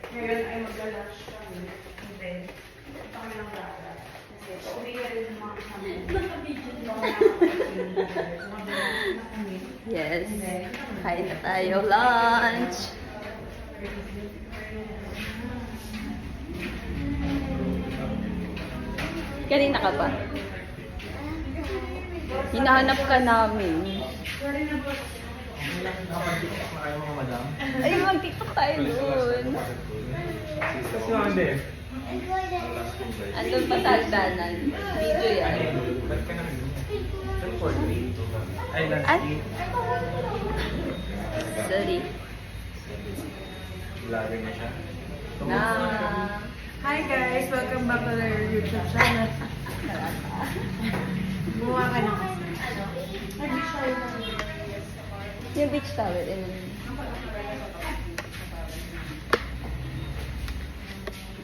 Ngayon ay mag-lunch kami. And then, ito kami ng bata. Kasi pauwi ka rin ng mga kami. Yes. Kain na tayo. Lunch. Kanina ka pa? Hinahanap ka namin. Nakapag-tiktok na kayo mga madam? Ay, mag-tiktok tayo doon. Kasi mga hindi. Andun pa sa aldanan. Video yan. Ba't ka naman? Saan for me? Ay, last Ay. week. Sorry. Vlogger na siya. Na. Hi guys! Welcome back to our YouTube channel. Buha ka na kasi. Yung beach towel.